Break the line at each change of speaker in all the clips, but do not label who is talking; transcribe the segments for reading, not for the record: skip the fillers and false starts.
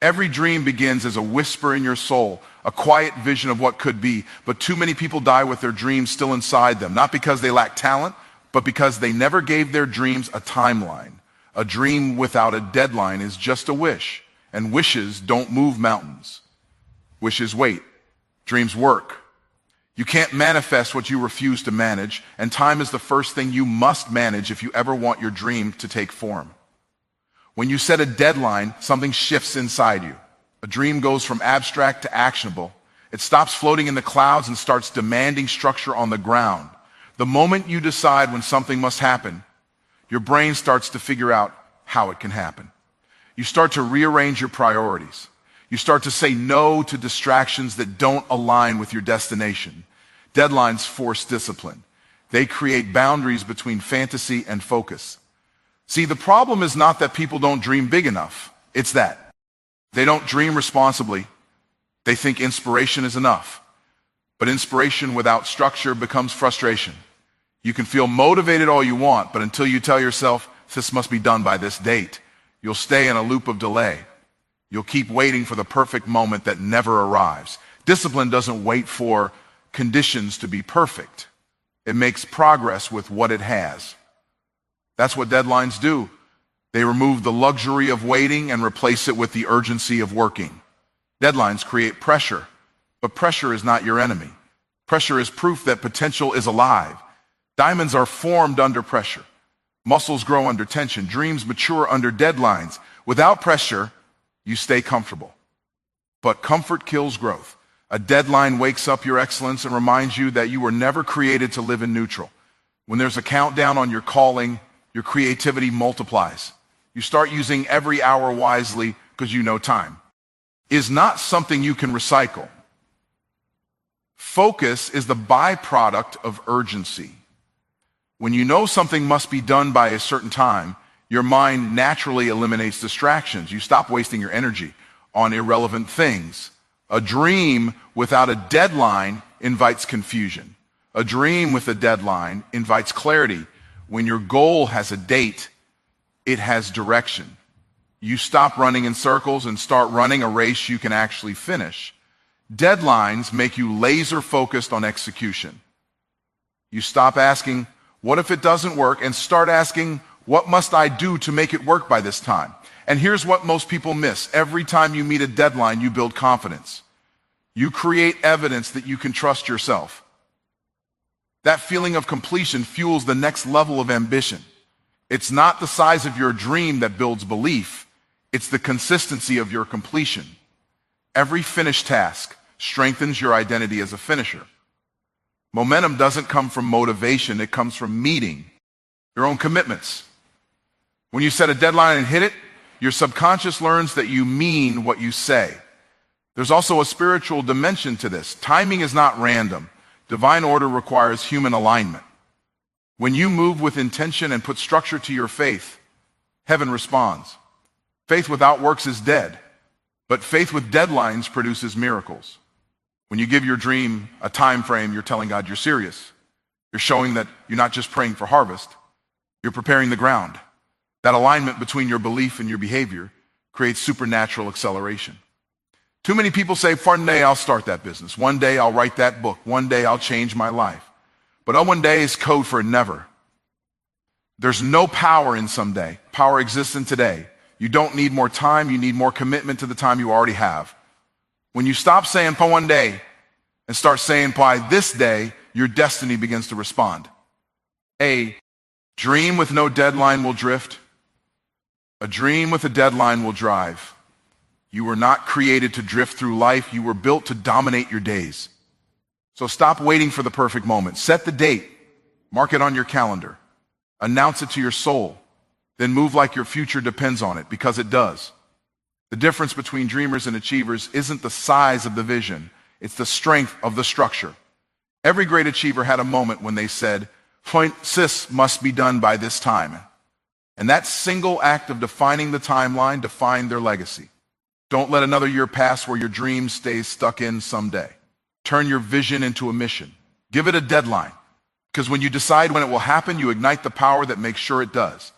Every dream begins as a whisper in your soul, a quiet vision of what could be, but too many people die with their dreams still inside them, not because they lack talent, but because they never gave their dreams a timeline. A dream without a deadline is just a wish, and wishes don't move mountains. Wishes wait. Dreams work. You can't manifest what you refuse to manage, and time is the first thing you must manage if you ever want your dream to take form. When you set a deadline, something shifts inside you. A dream goes from abstract to actionable. It stops floating in the clouds and starts demanding structure on the ground. The moment you decide when something must happen, your brain starts to figure out how it can happen. You start to rearrange your priorities. You start to say no to distractions that don't align with your destination. Deadlines force discipline. They create boundaries between fantasy and focus. See, the problem is not that people don't dream big enough. It's that they don't dream responsibly. They think inspiration is enough. But inspiration without structure becomes frustration. You can feel motivated all you want, but until you tell yourself, this must be done by this date, you'll stay in a loop of delay. You'll keep waiting for the perfect moment that never arrives. Discipline doesn't wait for conditions to be perfect. It makes progress with what it has. That's what deadlines do. They remove the luxury of waiting and replace it with the urgency of working. Deadlines create pressure, but pressure is not your enemy. Pressure is proof that potential is alive. Diamonds are formed under pressure. Muscles grow under tension. Dreams mature under deadlines. Without pressure, you stay comfortable. But comfort kills growth. A deadline wakes up your excellence and reminds you that you were never created to live in neutral. When there's a countdown on your calling, your creativity multiplies. You start using every hour wisely because you know time is not something you can recycle. Focus is the byproduct of urgency. When you know something must be done by a certain time, your mind naturally eliminates distractions. You stop wasting your energy on irrelevant things. A dream without a deadline invites confusion. A dream with a deadline invites clarity. When your goal has a date, it has direction. You stop running in circles and start running a race you can actually finish. Deadlines make you laser focused on execution. You stop asking, what if it doesn't work, and start asking, what must I do to make it work by this time? And here's what most people miss. Every time you meet a deadline, you build confidence. You create evidence that you can trust yourself. That feeling of completion fuels the next level of ambition. It's not the size of your dream that builds belief. It's the consistency of your completion. Every finished task strengthens your identity as a finisher. Momentum doesn't come from motivation. It comes from meeting your own commitments. When you set a deadline and hit it, your subconscious learns that you mean what you say. There's also a spiritual dimension to this. Timing is not random. Divine order requires human alignment. When you move with intention and put structure to your faith, heaven responds. Faith without works is dead, but faith with deadlines produces miracles. When you give your dream a time frame, you're telling God you're serious. You're showing that you're not just praying for harvest, you're preparing the ground. That alignment between your belief and your behavior creates supernatural acceleration. Too many people say, one day I'll start that business. One day I'll write that book. One day I'll change my life. But one day is code for never. There's no power in someday. Power exists in today. You don't need more time. You need more commitment to the time you already have. When you stop saying for one day and start saying by this day, your destiny begins to respond. A dream with no deadline will drift. A dream with a deadline will drive. You were not created to drift through life. You were built to dominate your days. So stop waiting for the perfect moment. Set the date. Mark it on your calendar. Announce it to your soul. Then move like your future depends on it, because it does. The difference between dreamers and achievers isn't the size of the vision. It's the strength of the structure. Every great achiever had a moment when they said, this must be done by this time. And that single act of defining the timeline defined their legacy. Don't let another year pass where your dream stays stuck in someday. Turn your vision into a mission. Give it a deadline, because when you decide when it will happen, you ignite the power that makes sure it does.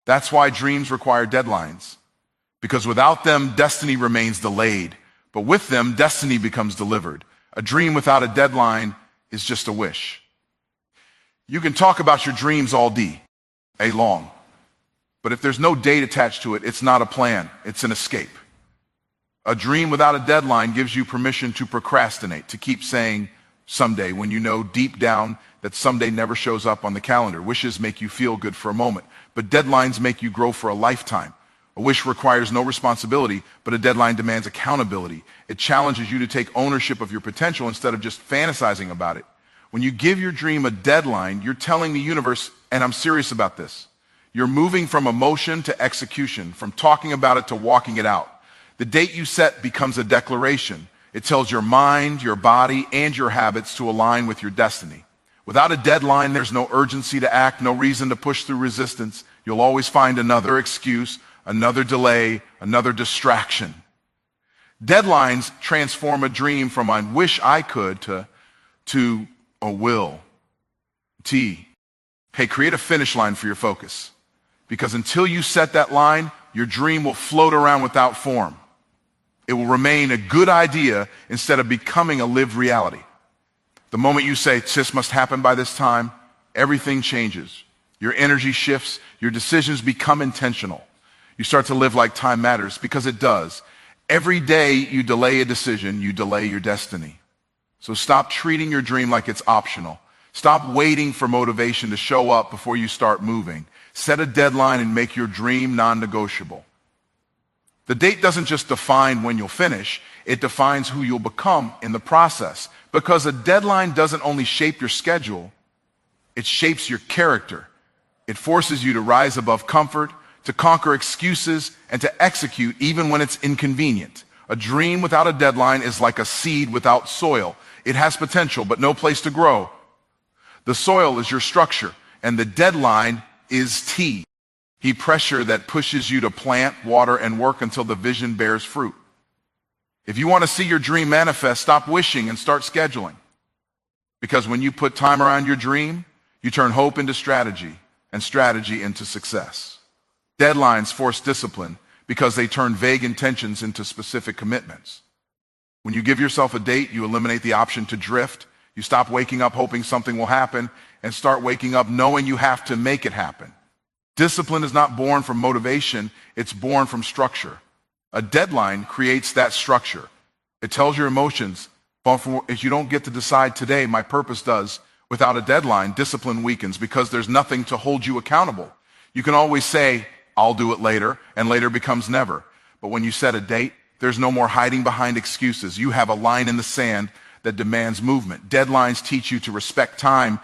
That's why dreams require deadlines. Because without them, destiny remains delayed. But with them, destiny becomes delivered. A dream without a deadline is just a wish. You can talk about your dreams all day long. But if there's no date attached to it, it's not a plan, it's an escape. A dream without a deadline gives you permission to procrastinate, to keep saying someday when you know deep down that someday never shows up on the calendar. Wishes make you feel good for a moment, but deadlines make you grow for a lifetime. A wish requires no responsibility, but a deadline demands accountability. It challenges you to take ownership of your potential instead of just fantasizing about it. When you give your dream a deadline, you're telling the universe, and I'm serious about this, you're moving from emotion to execution, from talking about it to walking it out. The date you set becomes a declaration. It tells your mind, your body, and your habits to align with your destiny. Without a deadline, there's no urgency to act, no reason to push through resistance. You'll always find another excuse, another delay, another distraction. Deadlines transform a dream from I wish I could to a will. Hey, create a finish line for your focus. Because until you set that line, your dream will float around without form. It will remain a good idea instead of becoming a lived reality. The moment you say, this must happen by this time, everything changes. Your energy shifts, your decisions become intentional. You start to live like time matters, because it does. Every day you delay a decision, you delay your destiny. So stop treating your dream like it's optional. Stop waiting for motivation to show up before you start moving. Set a deadline and make your dream non-negotiable. The date doesn't just define when you'll finish, it defines who you'll become in the process. Because a deadline doesn't only shape your schedule, it shapes your character. It forces you to rise above comfort, to conquer excuses, and to execute even when it's inconvenient. A dream without a deadline is like a seed without soil. It has potential, but no place to grow. The soil is your structure, and the deadline is T. Pressure that pushes you to plant, water, and work until the vision bears fruit. If you want to see your dream manifest, stop wishing and start scheduling. Because when you put time around your dream, you turn hope into strategy, and strategy into success. Deadlines force discipline because they turn vague intentions into specific commitments. When you give yourself a date, you eliminate the option to drift. You stop waking up hoping something will happen and start waking up knowing you have to make it happen. Discipline is not born from motivation, it's born from structure. A deadline creates that structure. It tells your emotions, if you don't get to decide today, my purpose does. Without a deadline, discipline weakens because there's nothing to hold you accountable. You can always say, I'll do it later, and later becomes never. But when you set a date, there's no more hiding behind excuses. You have a line in the sand that demands movement. Deadlines teach you to respect time.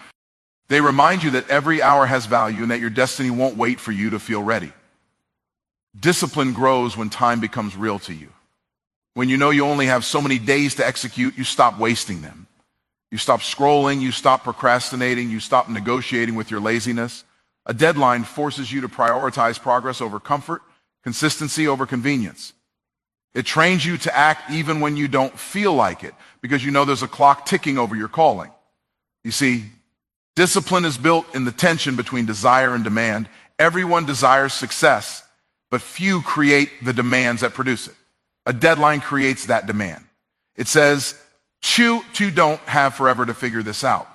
They remind you that every hour has value and that your destiny won't wait for you to feel ready. Discipline grows when time becomes real to you. When you know you only have so many days to execute, you stop wasting them. You stop scrolling, you stop procrastinating, you stop negotiating with your laziness. A deadline forces you to prioritize progress over comfort, consistency over convenience. It trains you to act even when you don't feel like it, because you know there's a clock ticking over your calling. You see, discipline is built in the tension between desire and demand. Everyone desires success, but few create the demands that produce it. A deadline creates that demand. It says, you don't have forever to figure this out.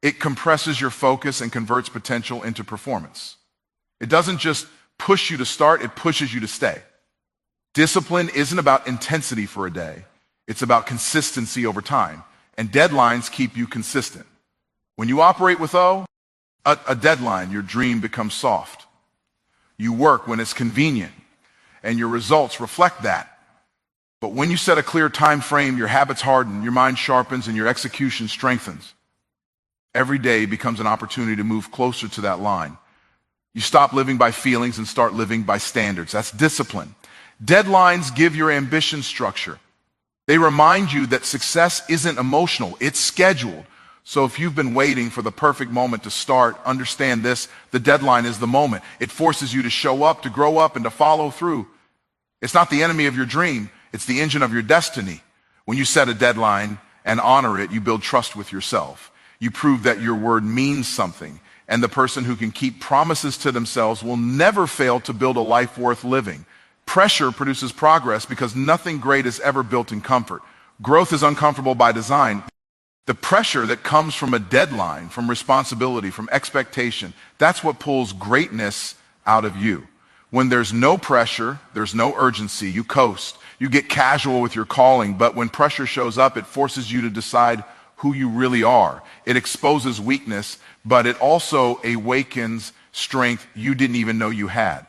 It compresses your focus and converts potential into performance. It doesn't just push you to start, it pushes you to stay. Discipline isn't about intensity for a day. It's about consistency over time. And deadlines keep you consistent. When you operate with a deadline, your dream becomes soft. You work when it's convenient, and your results reflect that. But when you set a clear time frame, your habits harden, your mind sharpens, and your execution strengthens. Every day becomes an opportunity to move closer to that line. You stop living by feelings and start living by standards. That's discipline. Deadlines give your ambition structure. They remind you that success isn't emotional, it's scheduled. So if you've been waiting for the perfect moment to start, understand this, the deadline is the moment. It forces you to show up, to grow up, and to follow through. It's not the enemy of your dream, it's the engine of your destiny. When you set a deadline and honor it, you build trust with yourself. You prove that your word means something, and the person who can keep promises to themselves will never fail to build a life worth living. Pressure produces progress because nothing great is ever built in comfort. Growth is uncomfortable by design. The pressure that comes from a deadline, from responsibility, from expectation, that's what pulls greatness out of you. When there's no pressure, there's no urgency, you coast. You get casual with your calling, but when pressure shows up, it forces you to decide who you really are. It exposes weakness, but it also awakens strength you didn't even know you had.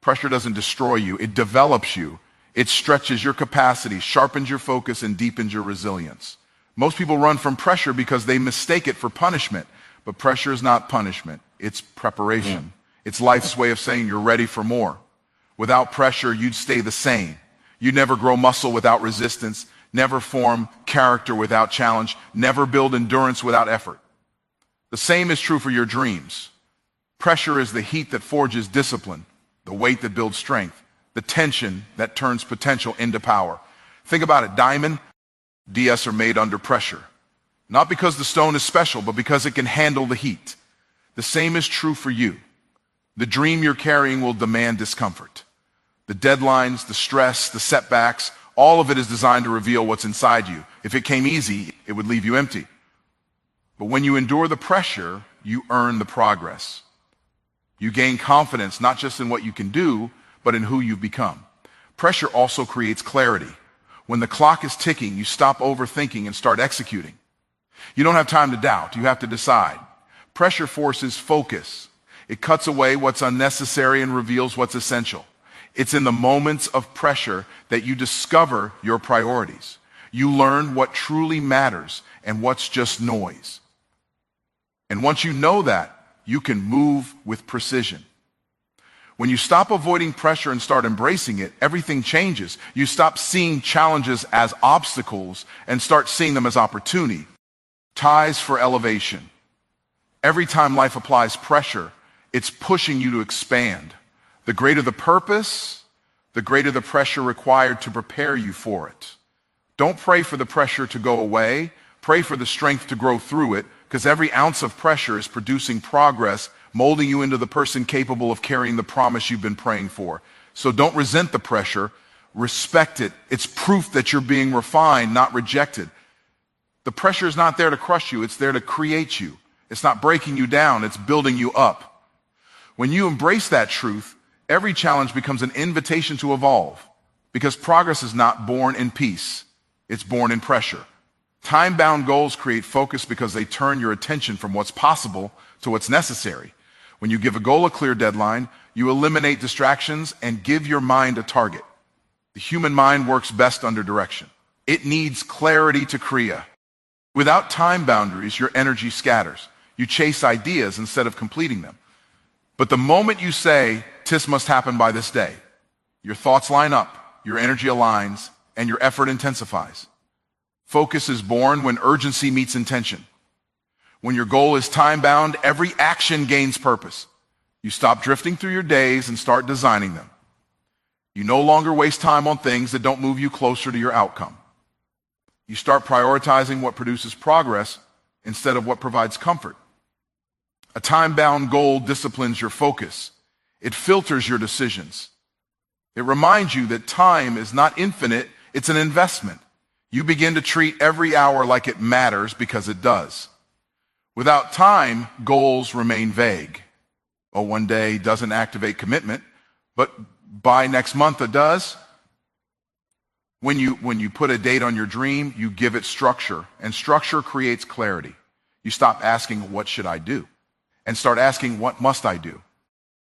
Pressure doesn't destroy you, it develops you. It stretches your capacity, sharpens your focus, and deepens your resilience. Most people run from pressure because they mistake it for punishment, but pressure is not punishment, it's preparation. It's life's way of saying you're ready for more. Without pressure, you'd stay the same. You'd never grow muscle without resistance, never form character without challenge, never build endurance without effort. The same is true for your dreams. Pressure is the heat that forges discipline, the weight that builds strength, the tension that turns potential into power. Think about it. Diamond, DS are made under pressure. Not because the stone is special, but because it can handle the heat. The same is true for you. The dream you're carrying will demand discomfort. The deadlines, the stress, the setbacks, all of it is designed to reveal what's inside you. If it came easy, it would leave you empty. But when you endure the pressure, you earn the progress. You gain confidence, not just in what you can do, but in who you've become. Pressure also creates clarity. When the clock is ticking, you stop overthinking and start executing. You don't have time to doubt, you have to decide. Pressure forces focus. It cuts away what's unnecessary and reveals what's essential. It's in the moments of pressure that you discover your priorities. You learn what truly matters and what's just noise. And once you know that, you can move with precision. When you stop avoiding pressure and start embracing it, everything changes. You stop seeing challenges as obstacles and start seeing them as opportunity, ties for elevation. Every time life applies pressure, it's pushing you to expand. The greater the purpose, the greater the pressure required to prepare you for it. Don't pray for the pressure to go away. Pray for the strength to grow through it, because every ounce of pressure is producing progress, molding you into the person capable of carrying the promise you've been praying for. So don't resent the pressure, respect it. It's proof that you're being refined, not rejected. The pressure is not there to crush you, it's there to create you. It's not breaking you down, it's building you up. When you embrace that truth, every challenge becomes an invitation to evolve, because progress is not born in peace, it's born in pressure. Time-bound goals create focus because they turn your attention from what's possible to what's necessary. When you give a goal a clear deadline, you eliminate distractions and give your mind a target. The human mind works best under direction. It needs clarity to create. Without time boundaries, your energy scatters. You chase ideas instead of completing them. But the moment you say, "This must happen by this day," your thoughts line up, your energy aligns, and your effort intensifies. Focus is born when urgency meets intention. When your goal is time-bound, every action gains purpose. You stop drifting through your days and start designing them. You no longer waste time on things that don't move you closer to your outcome. You start prioritizing what produces progress instead of what provides comfort. A time-bound goal disciplines your focus. It filters your decisions. It reminds you that time is not infinite, it's an investment. You begin to treat every hour like it matters because it does. Without time, goals remain vague. Oh, one day doesn't activate commitment, but by next month it does. When you put a date on your dream, you give it structure, and structure creates clarity. You stop asking, "What should I do?" and start asking, "What must I do?"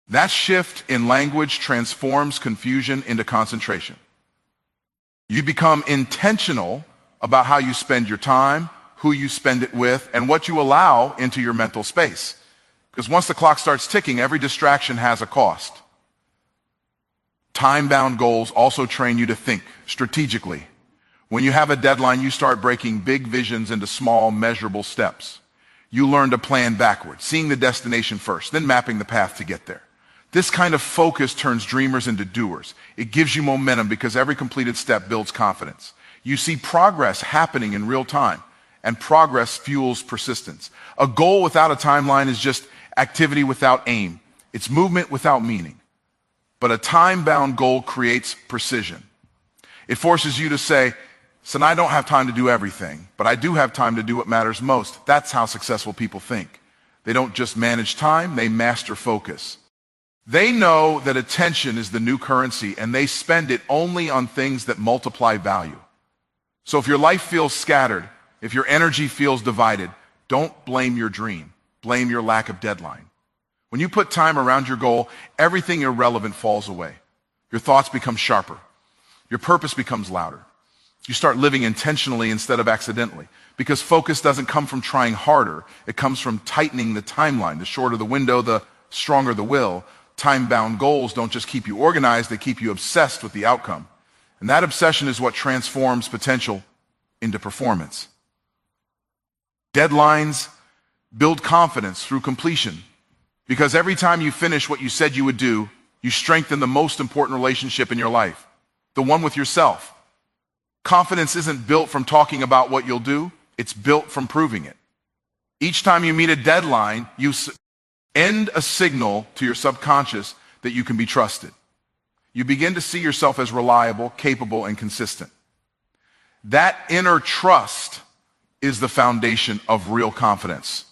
That shift in language transforms confusion into concentration. You become intentional about how you spend your time, who you spend it with, and what you allow into your mental space. Because once the clock starts ticking, every distraction has a cost. Time-bound goals also train you to think strategically. When you have a deadline, you start breaking big visions into small, measurable steps. You learn to plan backwards, seeing the destination first, then mapping the path to get there. This kind of focus turns dreamers into doers. It gives you momentum because every completed step builds confidence. You see progress happening in real time, and progress fuels persistence. A goal without a timeline is just activity without aim. It's movement without meaning. But a time-bound goal creates precision. It forces you to say, so I don't have time to do everything, but I do have time to do what matters most. That's how successful people think. They don't just manage time, they master focus. They know that attention is the new currency, and they spend it only on things that multiply value. So if your life feels scattered, if your energy feels divided, don't blame your dream. Blame your lack of deadline. When you put time around your goal, everything irrelevant falls away. Your thoughts become sharper. Your purpose becomes louder. You start living intentionally instead of accidentally, because focus doesn't come from trying harder. It comes from tightening the timeline. The shorter the window, the stronger the will. Time-bound goals don't just keep you organized, they keep you obsessed with the outcome. And that obsession is what transforms potential into performance. Deadlines build confidence through completion, because every time you finish what you said you would do, you strengthen the most important relationship in your life, the one with yourself. Confidence isn't built from talking about what you'll do, it's built from proving it. Each time you meet a deadline, you end a signal to your subconscious that you can be trusted. You begin to see yourself as reliable, capable, and consistent. That inner trust is the foundation of real confidence.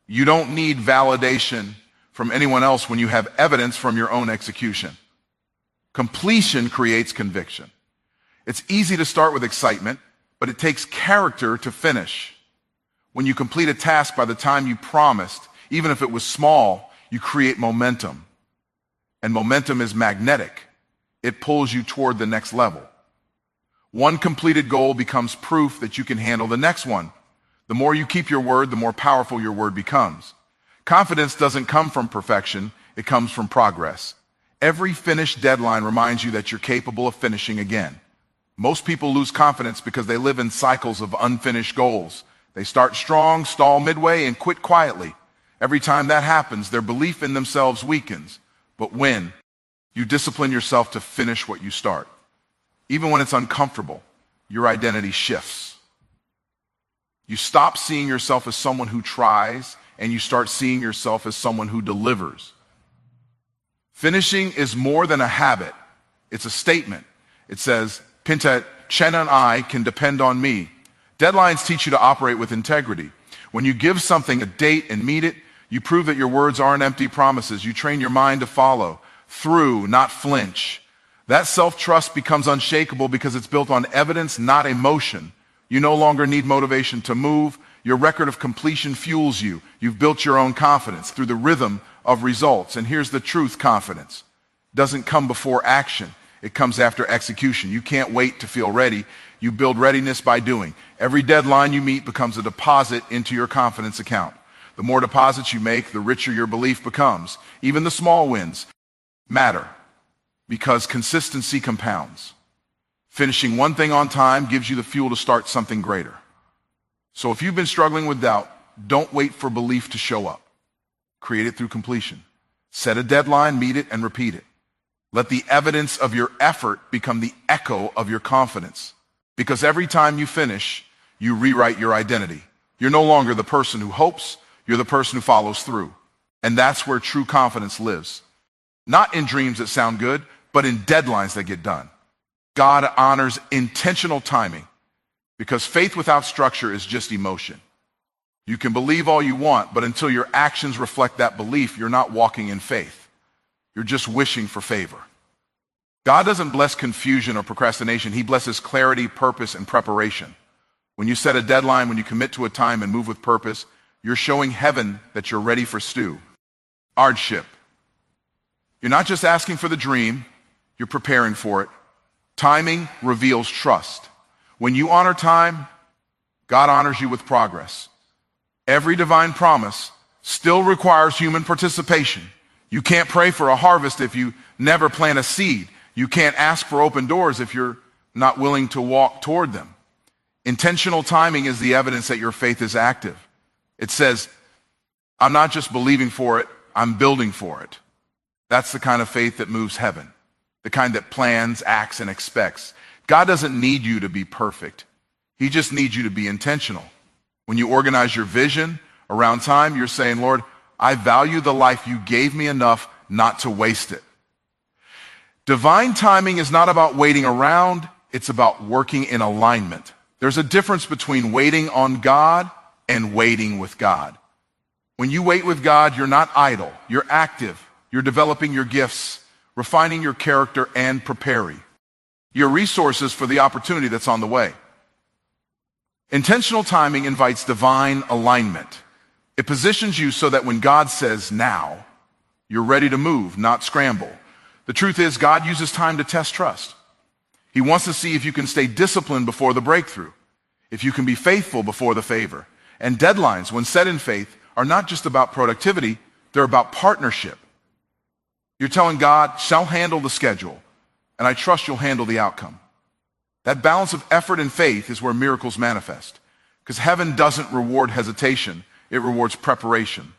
You don't need validation from anyone else when you have evidence from your own execution. Completion creates conviction. It's easy to start with excitement, but it takes character to finish. When you complete a task by the time you promised, even if it was small, you create momentum. And momentum is magnetic. It pulls you toward the next level. One completed goal becomes proof that you can handle the next one. The more you keep your word, the more powerful your word becomes. Confidence doesn't come from perfection, it comes from progress. Every finished deadline reminds you that you're capable of finishing again. Most people lose confidence because they live in cycles of unfinished goals. They start strong, stall midway, and quit quietly. Every time that happens, their belief in themselves weakens. But when you discipline yourself to finish what you start, even when it's uncomfortable, your identity shifts. You stop seeing yourself as someone who tries, and you start seeing yourself as someone who delivers. Finishing is more than a habit. It's a statement. It says, Pinta, Chen and I can depend on me. Deadlines teach you to operate with integrity. When you give something a date and meet it, you prove that your words aren't empty promises. You train your mind to follow through, not flinch. That self-trust becomes unshakable because it's built on evidence, not emotion. You no longer need motivation to move. Your record of completion fuels you. You've built your own confidence through the rhythm of results. And here's the truth: confidence doesn't come before action. It comes after execution. You can't wait to feel ready. You build readiness by doing. Every deadline you meet becomes a deposit into your confidence account. The more deposits you make, the richer your belief becomes. Even the small wins matter because consistency compounds. Finishing one thing on time gives you the fuel to start something greater. So if you've been struggling with doubt, don't wait for belief to show up. Create it through completion. Set a deadline, meet it, and repeat it. Let the evidence of your effort become the echo of your confidence. Because every time you finish, you rewrite your identity. You're no longer the person who hopes, you're the person who follows through. And that's where true confidence lives. Not in dreams that sound good, but in deadlines that get done. God honors intentional timing because faith without structure is just emotion. You can believe all you want, but until your actions reflect that belief, you're not walking in faith. You're just wishing for favor. God doesn't bless confusion or procrastination. He blesses clarity, purpose, and preparation. When you set a deadline, when you commit to a time and move with purpose, you're showing heaven that you're ready for stew. Hardship. You're not just asking for the dream, you're preparing for it. Timing reveals trust. When you honor time, God honors you with progress. Every divine promise still requires human participation. You can't pray for a harvest if you never plant a seed. You can't ask for open doors if you're not willing to walk toward them. Intentional timing is the evidence that your faith is active. It says, I'm not just believing for it, I'm building for it. That's the kind of faith that moves heaven, the kind that plans, acts, and expects. God doesn't need you to be perfect. He just needs you to be intentional. When you organize your vision around time, you're saying, Lord, I value the life you gave me enough not to waste it. Divine timing is not about waiting around, it's about working in alignment. There's a difference between waiting on God and waiting with God. When you wait with God, you're not idle, you're active, you're developing your gifts, refining your character, and preparing your resources for the opportunity that's on the way. Intentional timing invites divine alignment. It positions you so that when God says now, you're ready to move, not scramble. The truth is, God uses time to test trust. He wants to see if you can stay disciplined before the breakthrough, if you can be faithful before the favor. And deadlines, when set in faith, are not just about productivity, they're about partnership. You're telling God, shall handle the schedule, and I trust you'll handle the outcome. That balance of effort and faith is where miracles manifest, because heaven doesn't reward hesitation, it rewards preparation.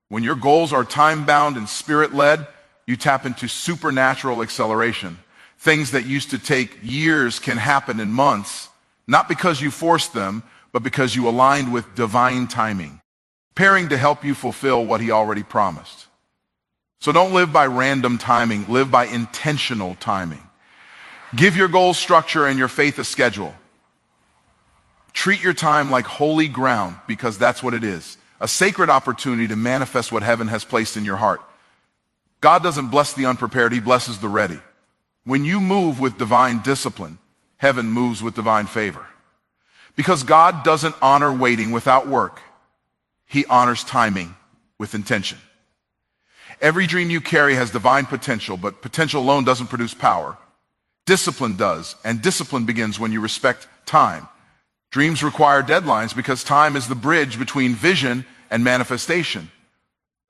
When your goals are time-bound and spirit-led, you tap into supernatural acceleration. Things that used to take years can happen in months, not because you forced them, but because you aligned with divine timing, preparing to help you fulfill what he already promised. So don't live by random timing, live by intentional timing. Give your goals structure and your faith a schedule. Treat your time like holy ground, because that's what it is, a sacred opportunity to manifest what heaven has placed in your heart. God doesn't bless the unprepared, he blesses the ready. When you move with divine discipline, heaven moves with divine favor. Because God doesn't honor waiting without work, he honors timing with intention. Every dream you carry has divine potential, but potential alone doesn't produce power. Discipline does, and discipline begins when you respect time. Dreams require deadlines because time is the bridge between vision and manifestation.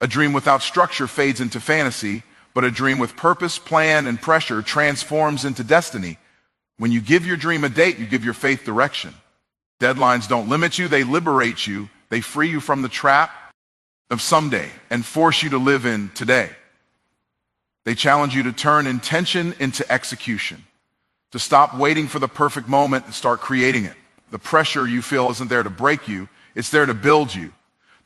A dream without structure fades into fantasy, but a dream with purpose, plan, and pressure transforms into destiny. When you give your dream a date, you give your faith direction. Deadlines don't limit you, they liberate you. They free you from the trap of someday and force you to live in today. They challenge you to turn intention into execution, to stop waiting for the perfect moment and start creating it. The pressure you feel isn't there to break you, it's there to build you.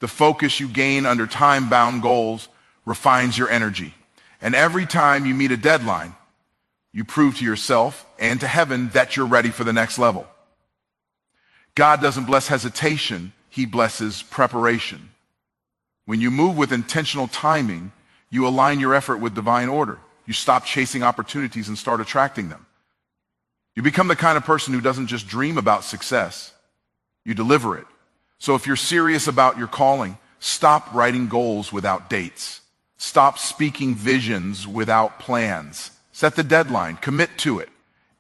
The focus you gain under time-bound goals refines your energy. And every time you meet a deadline, you prove to yourself and to heaven that you're ready for the next level. God doesn't bless hesitation, he blesses preparation. When you move with intentional timing, you align your effort with divine order. You stop chasing opportunities and start attracting them. You become the kind of person who doesn't just dream about success, you deliver it. So if you're serious about your calling, stop writing goals without dates. Stop speaking visions without plans. Set the deadline, commit to it,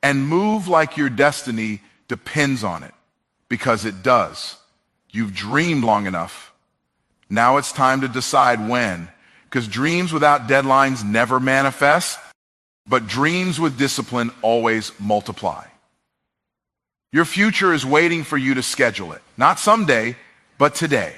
and move like your destiny depends on it, because it does. You've dreamed long enough. Now it's time to decide when, because dreams without deadlines never manifest, but dreams with discipline always multiply. Your future is waiting for you to schedule it. Not someday, but today.